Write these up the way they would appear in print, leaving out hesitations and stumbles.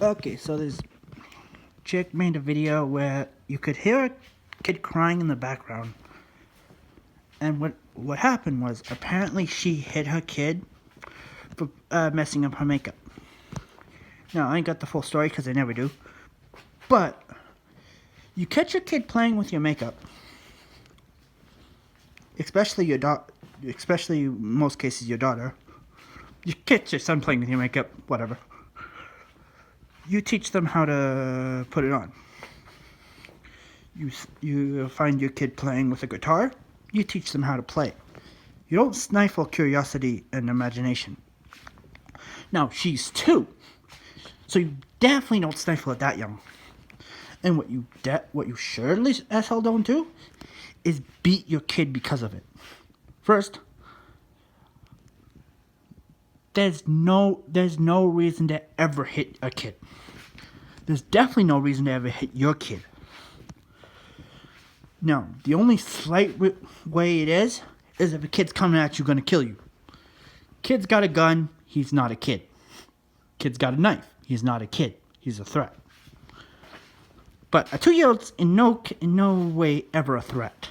Okay, so this chick made a video where you could hear a kid crying in the background. And what happened was, apparently she hit her kid for messing up her makeup. Now, I ain't got the full story because I never do. But you catch your kid playing with your makeup, especially your especially in most cases your daughter. You catch your son playing with your makeup, whatever. You teach them how to put it on. You find your kid playing with a guitar, you teach them how to play. You don't stifle curiosity and imagination. Now, she's 2, so you definitely don't stifle it that young. And what you surely as hell don't do is beat your kid because of it. First, there's no reason to ever hit a kid. There's definitely no reason to ever hit your kid. No, the only slight way it is if a kid's coming at you, gonna kill you. Kid's got a gun, he's not a kid. Kid's got a knife, he's not a kid. He's a threat. But a 2-year-old's in no way ever a threat.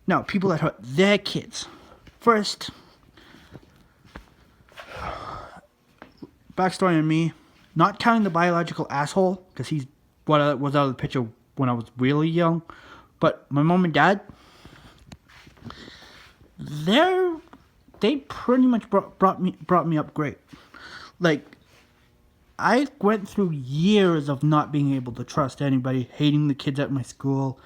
Now, people that hurt their kids. First, backstory on me, not counting the biological asshole, because he's what was out of the picture when I was really young, but my mom and dad, they pretty much brought me up great. Like, I went through years of not being able to trust anybody, hating the kids at my school,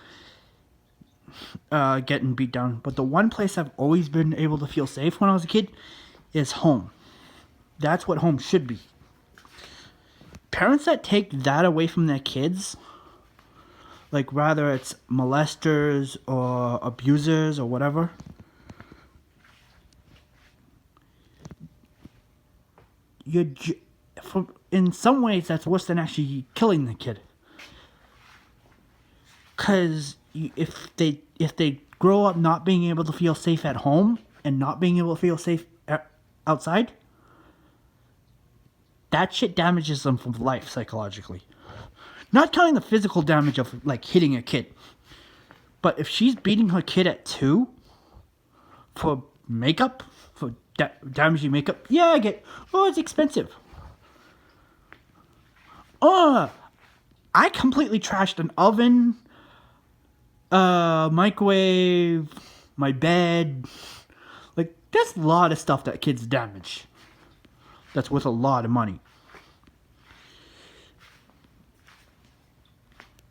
getting beat down. But the one place I've always been able to feel safe when I was a kid is home. That's what home should be. Parents that take that away from their kids, like rather it's molesters or abusers or whatever, in some ways that's worse than actually killing the kid. Because if they grow up not being able to feel safe at home and not being able to feel safe outside, that shit damages them for life psychologically. Not counting the physical damage of like hitting a kid. But if she's beating her kid at 2 for makeup, for damaging makeup, yeah, I get, it's expensive. I completely trashed an oven, microwave, my bed. Like, there's a lot of stuff that kids damage. That's worth a lot of money.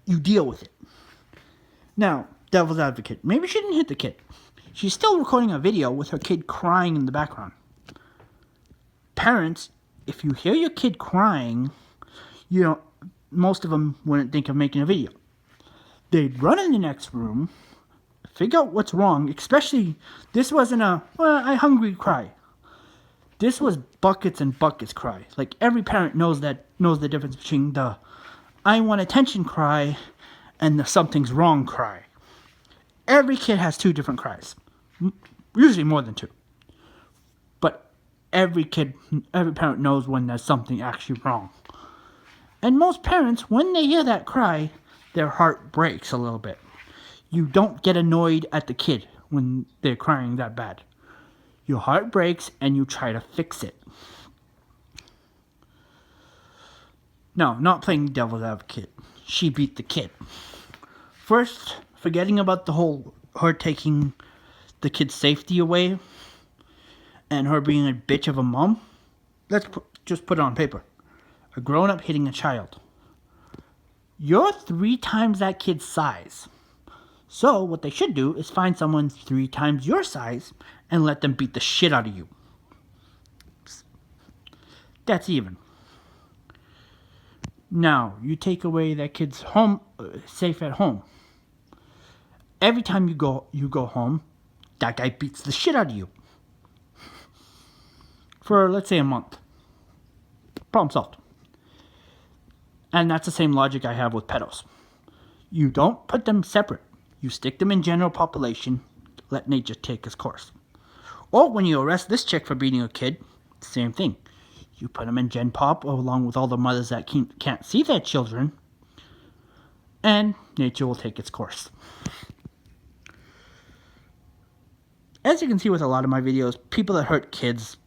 You deal with it. Now, devil's advocate. Maybe she didn't hit the kid. She's still recording a video with her kid crying in the background. Parents, if you hear your kid crying, most of them wouldn't think of making a video. They'd run in the next room, figure out what's wrong, especially, this wasn't I hungry cry. This was buckets and buckets cry. Like, every parent knows the difference between the I want attention cry and the something's wrong cry. Every kid has 2 different cries. Usually more than 2. But every parent knows when there's something actually wrong. And most parents, when they hear that cry, their heart breaks a little bit. You don't get annoyed at the kid when they're crying that bad. Your heart breaks and you try to fix it. No, not playing devil's advocate. She beat the kid. First, forgetting about the whole her taking the kid's safety away and her being a bitch of a mom. Let's just put it on paper. A grown-up hitting a child. You're 3 times that kid's size. So what they should do is find someone 3 times your size and let them beat the shit out of you. That's even. Now, you take away that kid's home, safe at home. Every time you go home, that guy beats the shit out of you. For, let's say, a month. Problem solved. And that's the same logic I have with pedos. You don't put them separate. You stick them in general population, let nature take its course. Or when you arrest this chick for beating a kid, same thing. You put them in Gen Pop along with all the mothers that can't see their children, and nature will take its course. As you can see with a lot of my videos, people that hurt kids,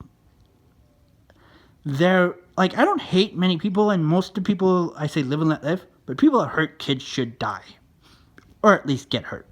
they're like, I don't hate many people, and most of the people I say live and let live, but people that hurt kids should die, or at least get hurt.